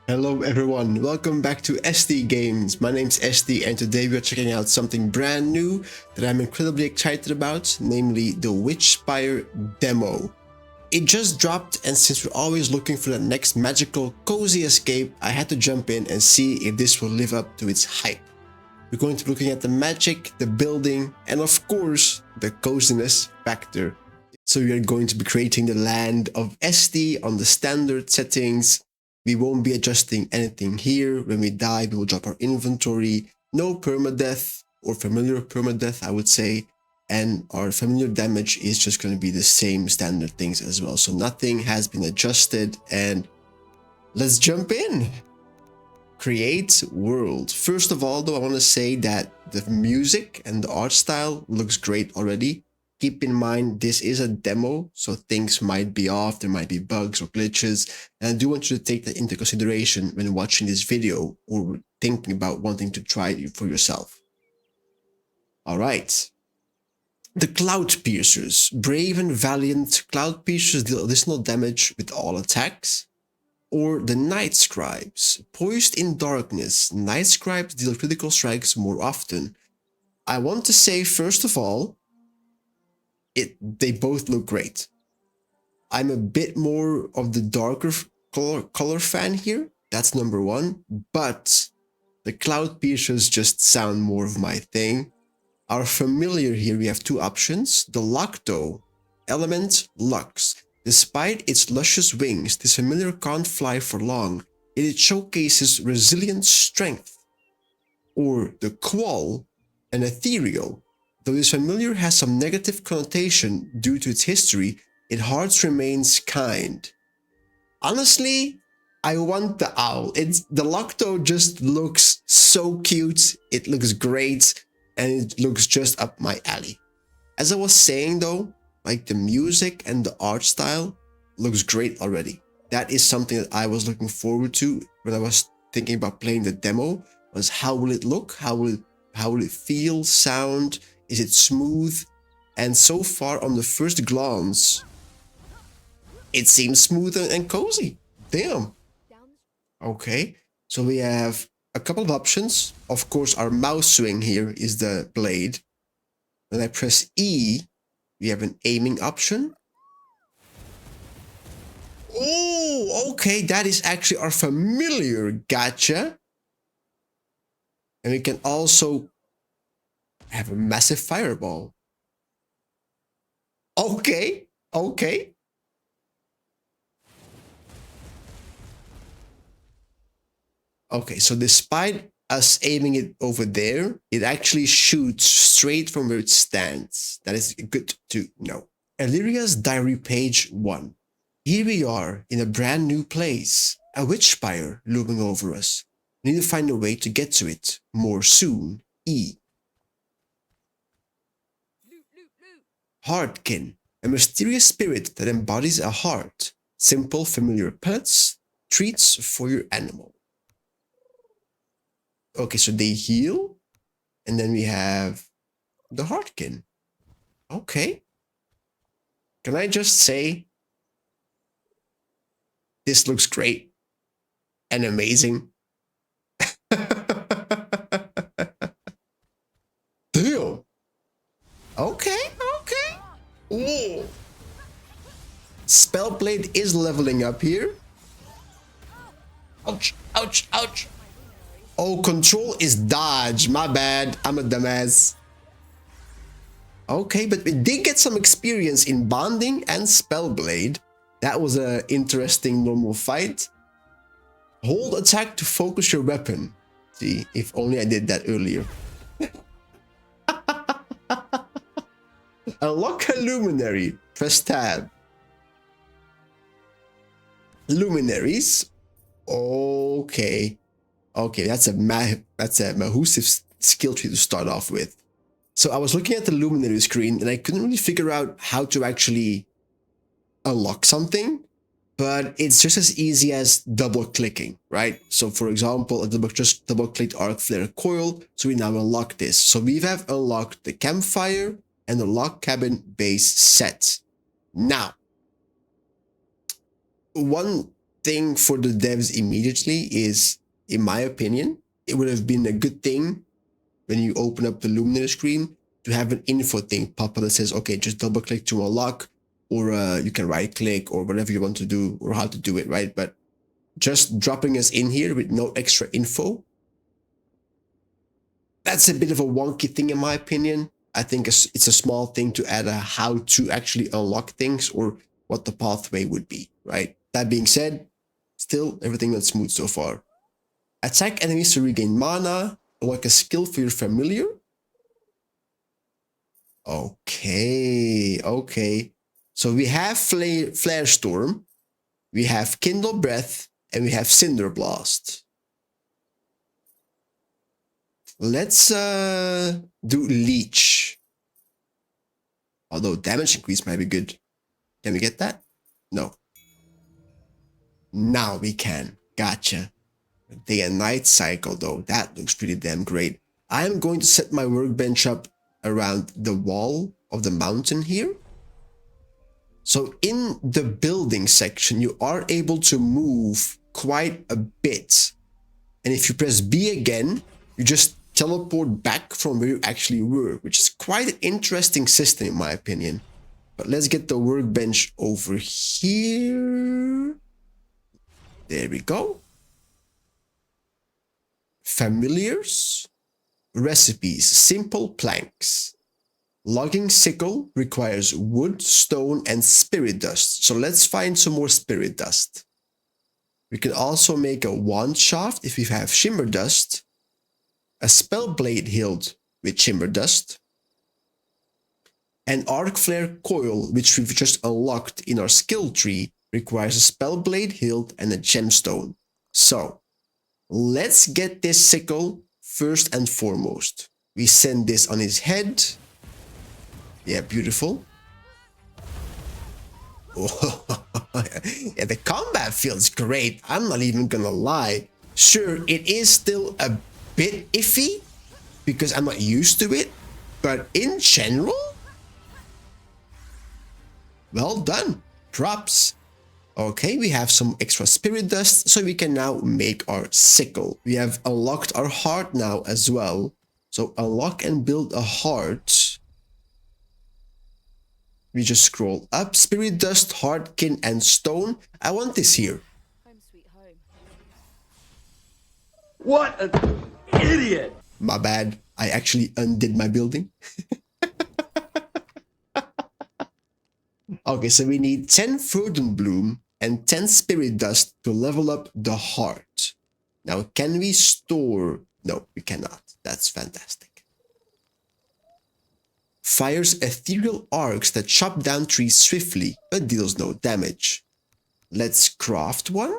Hello everyone, welcome back to SD Games. My name's SD and today we are checking out something brand new that I'm incredibly excited about, namely the Witchspire demo. It just dropped, and since we're always looking for the next magical cozy escape, I had to jump in and see if this will live up to its hype. We're going to be looking at the magic, the building, and of course the coziness factor. So we are going to be creating the land of SD on the standard settings. We won't be adjusting anything here. When we die, we will drop our inventory. No permadeath, or familiar permadeath, I would say. And our familiar damage is just going to be the same standard things as well. So nothing has been adjusted, and let's jump in. Create world. First of all, though, I want to say that the music and the art style looks great already. Keep in mind, this is a demo, so things might be off, there might be bugs or glitches, and I do want you to take that into consideration when watching this video or thinking about wanting to try it for yourself. Alright. The Cloud Piercers. Brave and valiant Cloud Piercers deal additional damage with all attacks. Or the Night Scribes. Poised in darkness, Night Scribes deal critical strikes more often. I want to say, first of all, they both look great. I'm a bit more of the darker color fan here. That's number one. But the Cloud Piercers just sound more of my thing. Our familiar here, we have two options. The Lucto, element Lux. Despite its luscious wings, this familiar can't fly for long. It showcases resilient strength. Or the Qual, an ethereal. Though this familiar has some negative connotation due to its history, it heart remains kind. Honestly, I want the owl. The Lucto just looks so cute, it looks great, and it looks just up my alley. As I was saying though, like the music and the art style looks great already. That is something that I was looking forward to when I was thinking about playing the demo, was how will it look, how will it feel, sound, is it smooth? And so far on the first glance, it seems smooth and cozy. Damn. Okay, so we have a couple of options. Of course, our mouse swing here is the blade. When I press E, we have an aiming option. Oh, okay, that is actually our familiar. Gotcha. And we can also have a massive fireball. Okay, okay. Okay, so despite us aiming it over there, it actually shoots straight from where it stands. That is good to know. Illyria's Diary Page 1. Here we are in a brand new place, a Witchspire looming over us. We need to find a way to get to it more soon. E. Heartkin, a mysterious spirit that embodies a heart. Simple, familiar pellets, treats for your animal. Okay, so they heal. And then we have the Heartkin. Okay. Can I just say, this looks great and amazing. Damn. Okay, okay. Ooh. Spellblade is leveling up here. Ouch, ouch, ouch. Oh, control is dodge. My bad. I'm a dumbass. Okay, but we did get some experience in bonding and spellblade. That was an interesting normal fight. Hold attack to focus your weapon. See, if only I did that earlier. Unlock a luminary. Press tab. Luminaries. Okay. Okay, that's a massive skill tree to start off with. So I was looking at the luminary screen and I couldn't really figure out how to actually unlock something, but it's just as easy as double clicking, right? So for example, I just double clicked Arc Flare Coil, so we now unlock this. So we have unlocked the campfire and the log cabin base set. Now, one thing for the devs immediately is, in my opinion, it would have been a good thing when you open up the Luminator screen to have an info thing pop up that says, okay, just double click to unlock, or you can right click, or whatever you want to do, or how to do it, right? But just dropping us in here with no extra info, that's a bit of a wonky thing in my opinion. I think it's a small thing to add a how to actually unlock things or what the pathway would be, right? That being said, still everything went smooth so far. Attack enemies to regain mana, like a skill for your familiar. Okay, okay. So we have Flare Storm, we have Kindle Breath, and we have Cinder Blast. Let's do Leech. Although damage increase might be good. Can we get that? No. Now we can. Gotcha. Day and night cycle though. That looks pretty damn great. I'm going to set my workbench up around the wall of the mountain here. So in the building section, you are able to move quite a bit. And if you press B again, you just teleport back from where you actually were, which is quite an interesting system in my opinion. But let's get the workbench over here. There we go. Familiars. Recipes, simple planks. Logging sickle requires wood, stone, and spirit dust. So let's find some more spirit dust. We can also make a wand shaft if we have shimmer dust. A spell blade hilt with shimmer dust. An arc flare coil, which we've just unlocked in our skill tree, requires a spell blade hilt and a gemstone. So let's get this sickle first and foremost. We send this on his head. Yeah, beautiful. Oh, yeah, the combat feels great. I'm not even gonna lie. Sure, it is still a bit iffy because I'm not used to it, but in general, well done. Props. Okay, we have some extra spirit dust, so we can now make our sickle. We have unlocked our heart now as well. So unlock and build a heart. We just scroll up. Spirit dust, heartkin, and stone. I want this here. Home sweet home. What an idiot! My bad. I actually undid my building. Okay, so we need 10 Froden Bloom and 10 Spirit Dust to level up the heart. Now, can we store? No, we cannot. That's fantastic. Fires ethereal arcs that chop down trees swiftly, but deals no damage. Let's craft one.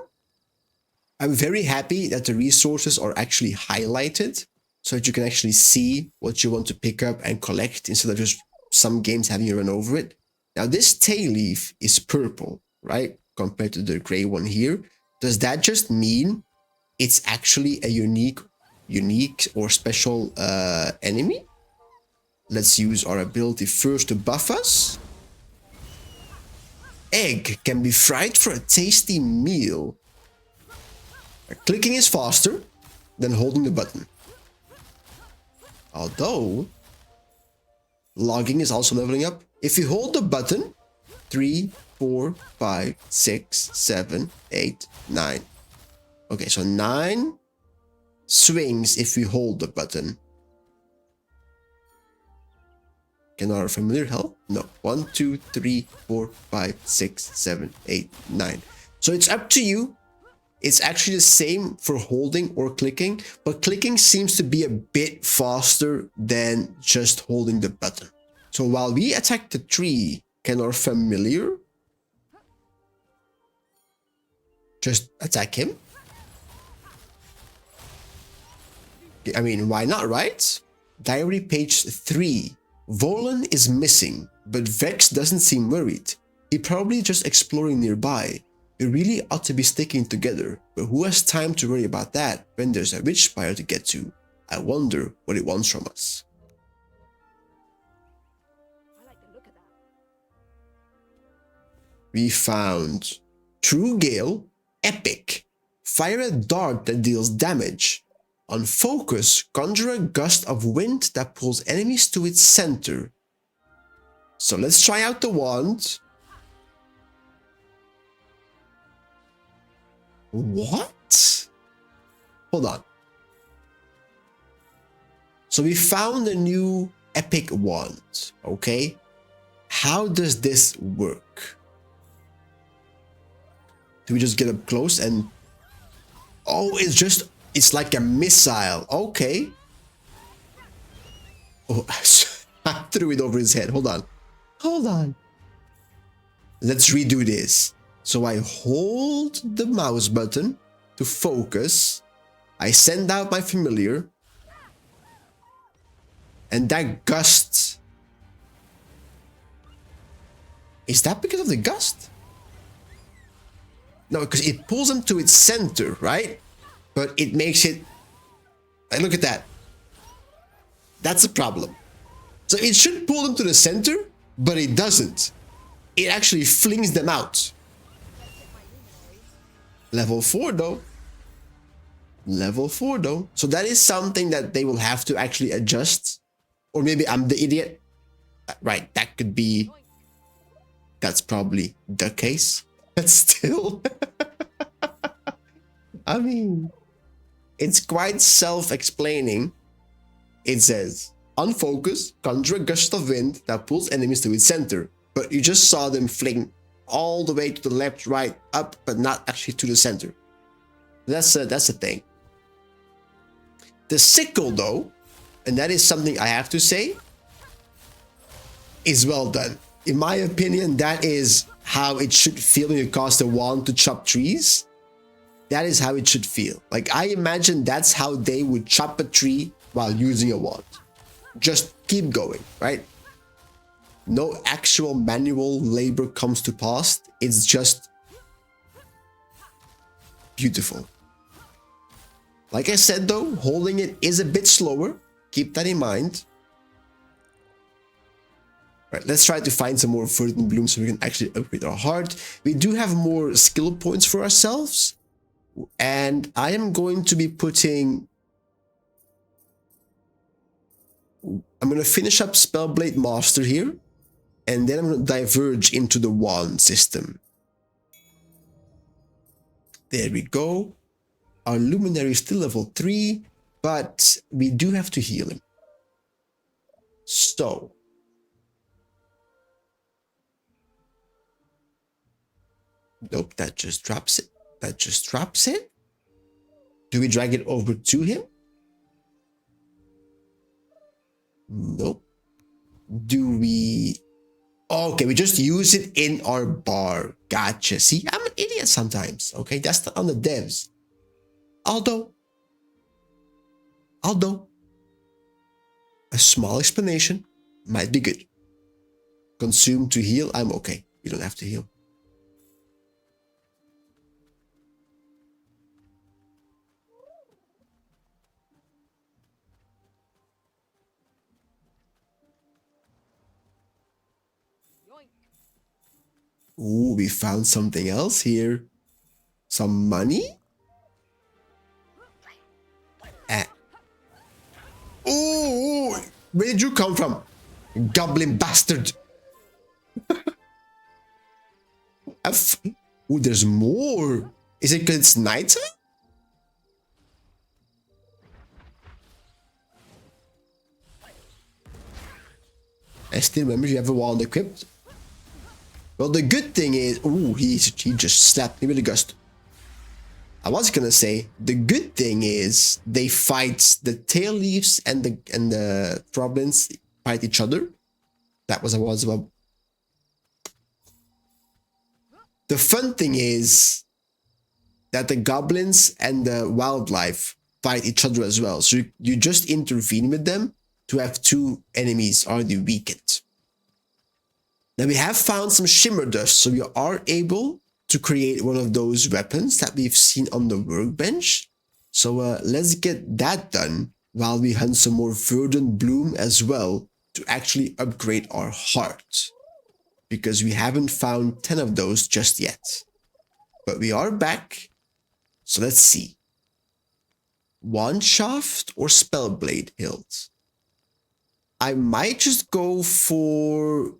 I'm very happy that the resources are actually highlighted so that you can actually see what you want to pick up and collect instead of just some games having you run over it. Now this tail leaf is purple, right? Compared to the gray one here. Does that just mean it's actually a unique or special enemy? Let's use our ability first to buff us. Egg can be fried for a tasty meal. Clicking is faster than holding the button. Although, logging is also leveling up. If you hold the button, 3, 4, 5, 6, 7, 8, 9. Okay, so 9 swings if we hold the button. Can our familiar help? No. 1, 2, 3, 4, 5, 6, 7, 8, 9. So it's up to you. It's actually the same for holding or clicking, but clicking seems to be a bit faster than just holding the button. So while we attack the tree, can our familiar just attack him? I mean, why not, right? Diary page 3. Volan is missing, but Vex doesn't seem worried. He probably just exploring nearby. We really ought to be sticking together, but who has time to worry about that when there's a Witchspire to get to? I wonder what it wants from us. I like the look of that. We found True Gale, Epic. Fire a dart that deals damage. On focus, conjure a gust of wind that pulls enemies to its center. So let's try out the wand. What? Hold on. So we found a new epic wand, okay? How does this work? Do we just get up close and... Oh, it's like a missile. Okay. Oh, I threw it over his head. Hold on. Let's redo this. So I hold the mouse button to focus. I send out my familiar. And that gust. Is that because of the gust? No, because it pulls them to its center, right? But it makes it... Look at that. That's a problem. So it should pull them to the center, but it doesn't. It actually flings them out. Level 4 though. So that is something that they will have to actually adjust. Or maybe I'm the idiot. Right, that could be... That's probably the case. But still... I mean... It's quite self-explaining. It says, on focus, conjure a gust of wind that pulls enemies to its center. But you just saw them fling all the way to the left, right, up, but not actually to the center. That's a thing. The sickle, though, and that is something I have to say, is well done. In my opinion, that is how it should feel when you cast a wand to chop trees. That is how it should feel. Like, I imagine that's how they would chop a tree while using a wand. Just keep going, right? No actual manual labor comes to pass. It's just beautiful. Like I said though, holding it is a bit slower. Keep that in mind. Right, let's try to find some more verdant bloom so we can actually upgrade our heart. We do have more skill points for ourselves. And I am going to be putting... I'm going to finish up Spellblade Master here. And then I'm going to diverge into the wand system. There we go. Our luminary is still level 3. But we do have to heal him. So... Nope, that just drops it. Do we drag it over to him? Nope. Do we... Okay, we just use it in our bar. Gotcha. See, I'm an idiot sometimes. Okay, that's not on the devs. Although, a small explanation might be good. Consume to heal, I'm okay. You don't have to heal. Ooh, we found something else here. Some money? Ooh, where did you come from? Goblin bastard. Ooh, there's more. Is it because it's nighttime? I still remember you have a wand equipped. Well, the good thing is... Ooh, he just slapped me with a gust. I was gonna say, the good thing is they fight the tail leaves and the goblins fight each other. That was about. The fun thing is that the goblins and the wildlife fight each other as well. So you just intervene with them to have two enemies already weakened. Now we have found some shimmer dust, so we are able to create one of those weapons that we've seen on the workbench. So let's get that done while we hunt some more verdant bloom as well to actually upgrade our heart. Because we haven't found 10 of those just yet. But we are back. So let's see. Wand Shaft or Spellblade hilt? I might just go for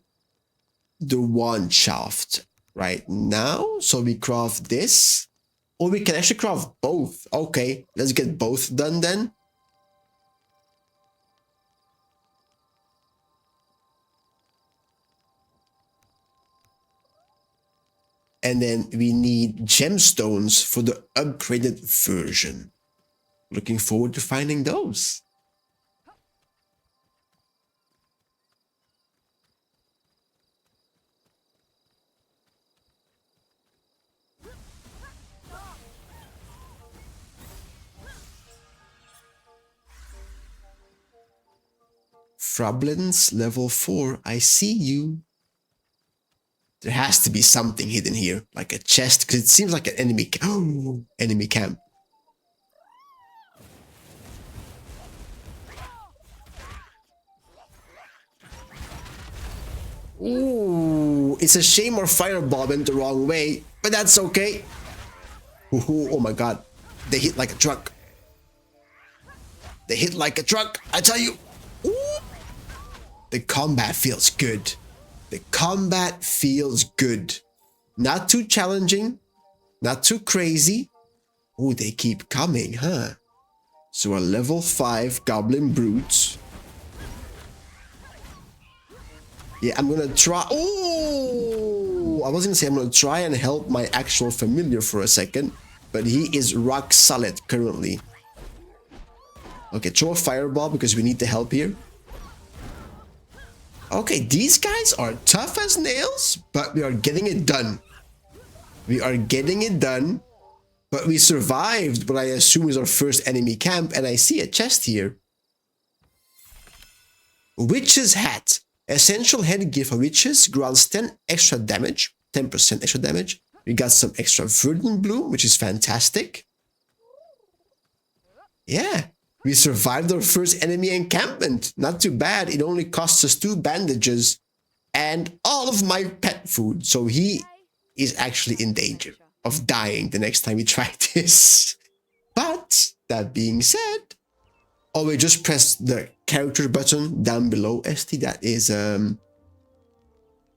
the Wand Shaft right now. So we craft this. Or we can actually craft both. Okay, let's get both done then. And then we need gemstones for the upgraded version. Looking forward to finding those. Frablins level 4, I see you. There has to be something hidden here, like a chest, because it seems like an enemy enemy camp. Ooh, it's a shame our fireball went the wrong way, but that's okay. Ooh, oh my god, they hit like a truck. They hit like a truck, I tell you. Ooh. The combat feels good. The combat feels good. Not too challenging, not too crazy. Oh, they keep coming, huh? So a level 5 goblin brute. Yeah, I'm gonna try. Oh, I was gonna say I'm gonna try and help my actual familiar for a second, but he is rock solid currently. Okay, throw a fireball because we need the help here. Okay, these guys are tough as nails, but we are getting it done. We are getting it done, but we survived what I assume is our first enemy camp, and I see a chest here. Witch's Hat. Essential headgear for witches grants 10% extra damage. We got some extra verdant bloom, which is fantastic. Yeah. We survived our first enemy encampment. Not too bad. It only costs us 2 bandages and all of my pet food. So he is actually in danger of dying the next time we try this. But that being said, oh, we just press the character button down below, ST. That is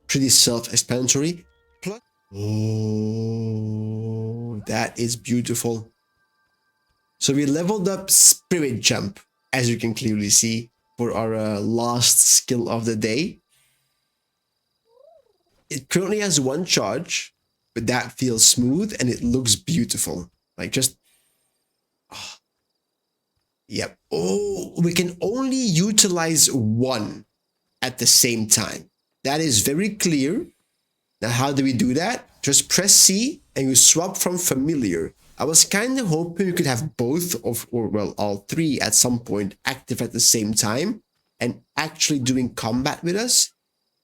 pretty self-explanatory. Oh, that is beautiful. So we leveled up Spirit Jump, as you can clearly see, for our last skill of the day. It currently has 1 charge, but that feels smooth and it looks beautiful. Like just... Oh. Yep. Oh, we can only utilize 1 at the same time. That is very clear. Now, how do we do that? Just press C and you swap from familiar. I was kind of hoping you could have both or well, all 3 at some point active at the same time and actually doing combat with us,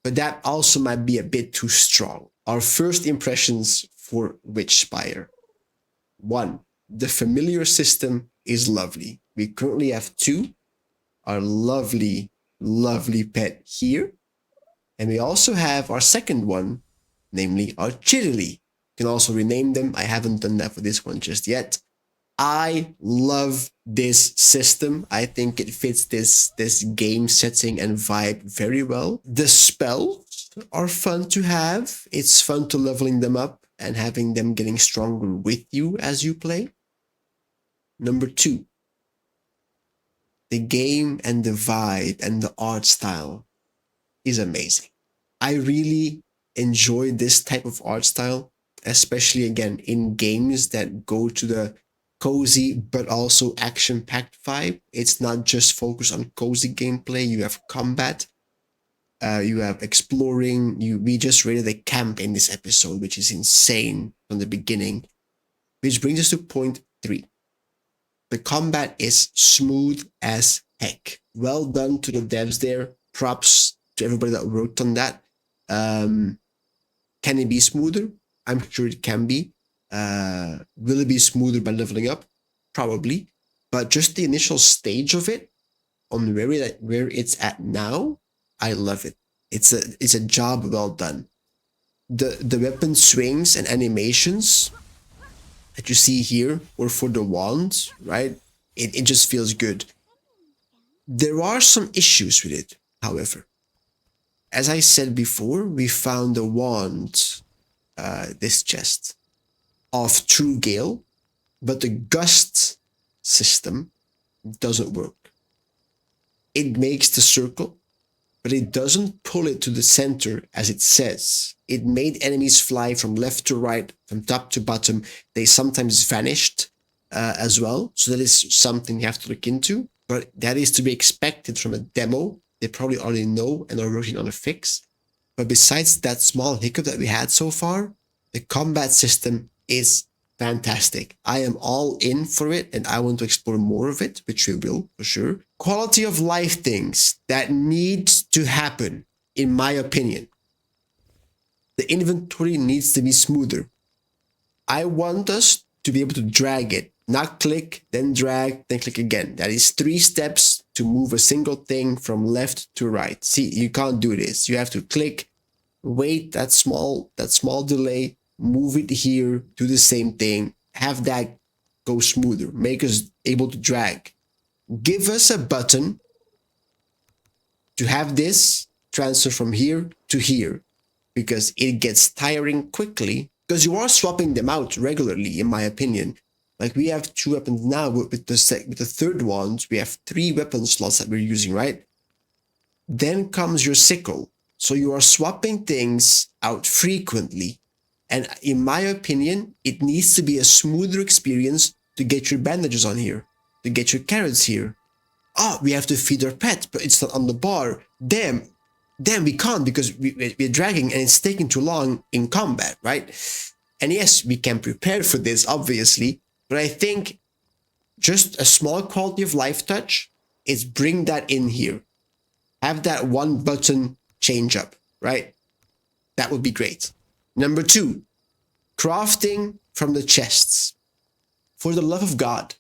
but that also might be a bit too strong. Our first impressions for Witchspire. 1, the familiar system is lovely. We currently have 2. Our lovely, lovely pet here. And we also have our second one, namely our Chirili. You can also rename them. I haven't done that for this one just yet. I love this system. I think it fits this game setting and vibe very well. The spells are fun to have. It's fun to leveling them up and having them getting stronger with you as you play. Number 2, the game and the vibe and the art style is amazing. I really enjoy this type of art style, especially again in games that go to the cozy but also action-packed vibe. It's not just focused on cozy gameplay. You have combat, you have exploring. We just raided a camp in this episode, which is insane from the beginning. Which brings us to point 3. The combat is smooth as heck. Well done to the devs there. Props to everybody that worked on that. Can it be smoother? I'm sure it can be. Will it be smoother by leveling up? Probably. But just the initial stage of it, on where it's at now, I love it. It's a job well done. The weapon swings and animations that you see here, or for the wand, right? It just feels good. There are some issues with it, however. As I said before, we found a wand, this chest, of True Gale, but the gust system doesn't work. It makes the circle, but it doesn't pull it to the center as it says. It made enemies fly from left to right, from top to bottom. They sometimes vanished as well. So that is something you have to look into, but that is to be expected from a demo. They probably already know and are working on a fix. But besides that small hiccup that we had so far, the combat system is fantastic. I am all in for it and I want to explore more of it, which we will for sure. Quality of life things that need to happen, in my opinion. The inventory needs to be smoother. I want us to be able to drag it, not click, then drag, then click again. That is 3 steps to move a single thing from left to right. See, you can't do this. You have to click, wait that small delay, move it here, do the same thing, have that go smoother, make us able to drag. Give us a button to have this transfer from here to here, because it gets tiring quickly, because you are swapping them out regularly, in my opinion. Like we have 2 weapons now, with the third ones, we have 3 weapon slots that we're using, right? Then comes your sickle. So you are swapping things out frequently. And in my opinion, it needs to be a smoother experience to get your bandages on here, to get your carrots here. Oh, we have to feed our pet, but it's not on the bar. Damn, we can't because we're dragging and it's taking too long in combat, right? And yes, we can prepare for this, obviously, but I think just a small quality of life touch is bring that in here. Have that one button change up, right? That would be great. Number 2, crafting from the chests. For the love of God,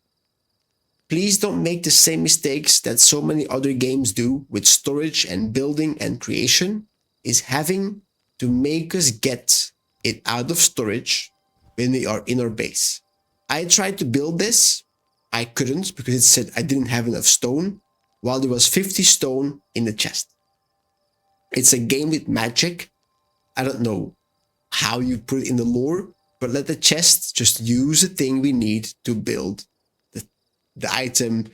please don't make the same mistakes that so many other games do with storage and building and creation, is having to make us get it out of storage when we are in our base. I tried to build this. I couldn't because it said I didn't have enough stone, while there was 50 stone in the chest. It's a game with magic. I don't know how you put it in the lore, but let the chest just use the thing we need to build the item,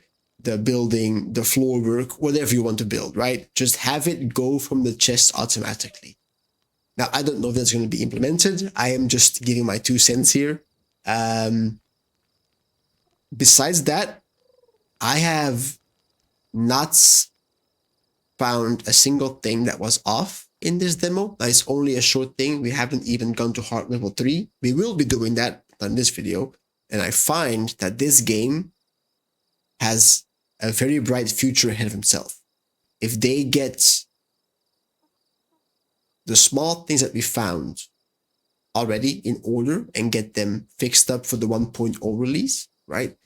the building, the floor work, whatever you want to build, right? Just have it go from the chest automatically. Now, I don't know if that's going to be implemented. I am just giving my 2 cents here. Besides that, I have not found a single thing that was off in this demo. That is only a short thing. We haven't even gone to hard level 3. We will be doing that on this video. And I find that this game has a very bright future ahead of himself. If they get the small things that we found already in order and get them fixed up for the 1.0 release, right?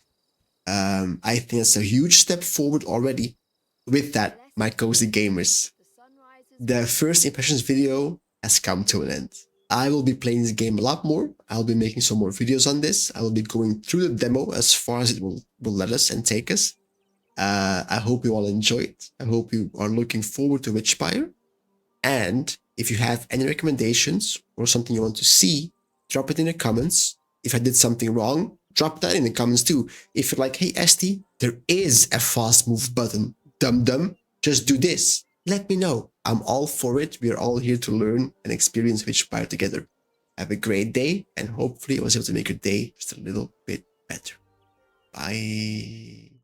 I think it's a huge step forward already. With that, my cozy gamers, the first impressions video has come to an end. I will be playing this game a lot more. I'll be making some more videos on this. I will be going through the demo as far as it will let us and take us. I hope you all enjoy it. I hope you are looking forward to Witchspire. And if you have any recommendations or something you want to see, drop it in the comments. If I did something wrong, drop that in the comments too. If you're like, hey, Esti, there is a fast move button. Dum-dum, just do this. Let me know. I'm all for it. We are all here to learn and experience Witchspire together. Have a great day, and hopefully I was able to make your day just a little bit better. Bye.